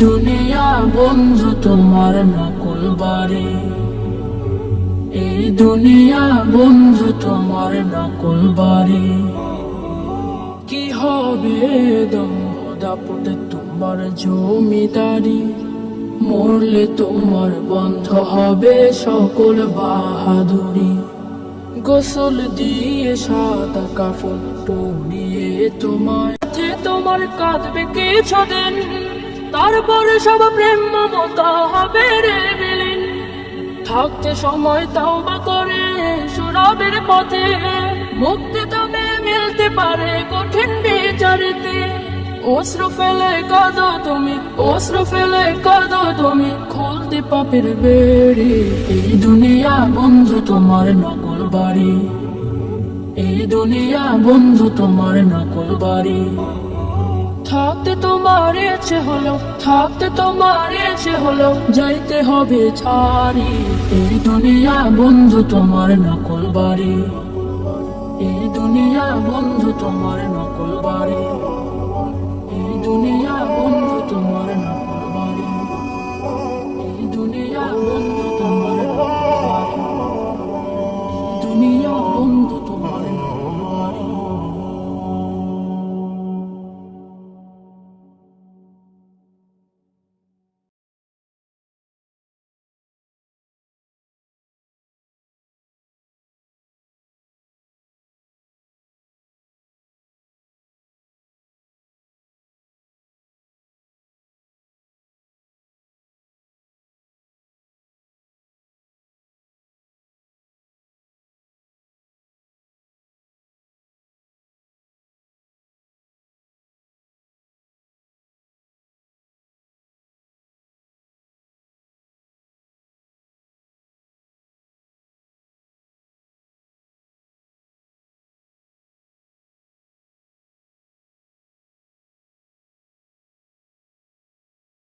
দুনিয়া বন্ধু তোমার নকল বাড়ি, এই দুনিয়া বন্ধু তোমার নকল বাড়ি। কি হবে দাপটে তোমার জমিদারি, মরলে তোমার বন্ধ হবে সকল বাহাদুরি। গোসল দিয়ে সাদা কাফন পরিয়ে তোমার তোমার কাঁদবে কিছুদিন, তারপরে সব প্রেম মমতা হবে রে বিলীন। থাকতে সময় তাওবা করে শরাবের পথে, মুক্তি তবে মিলতে পারে কঠিন বিচারেতে। অশ্রু ফেলে কাঁদো তুমি, অশ্রু ফেলে কাঁদো তুমি, খুলতে পাপের বেড়ি। এই দুনিয়া বন্ধু তোমার নকল বাড়ি, এই দুনিয়া বন্ধু তোমার নকল বাড়ি। থাকতে তোমার ইচ্ছে হলো, থাকতে তোমার ইচ্ছে হলো, যাইতে হবে ছাড়ি। এই দুনিয়া বন্ধু তোমার নকল বাড়ি, এই দুনিয়া বন্ধু তোমার নকল বাড়ি, এই দুনিয়া।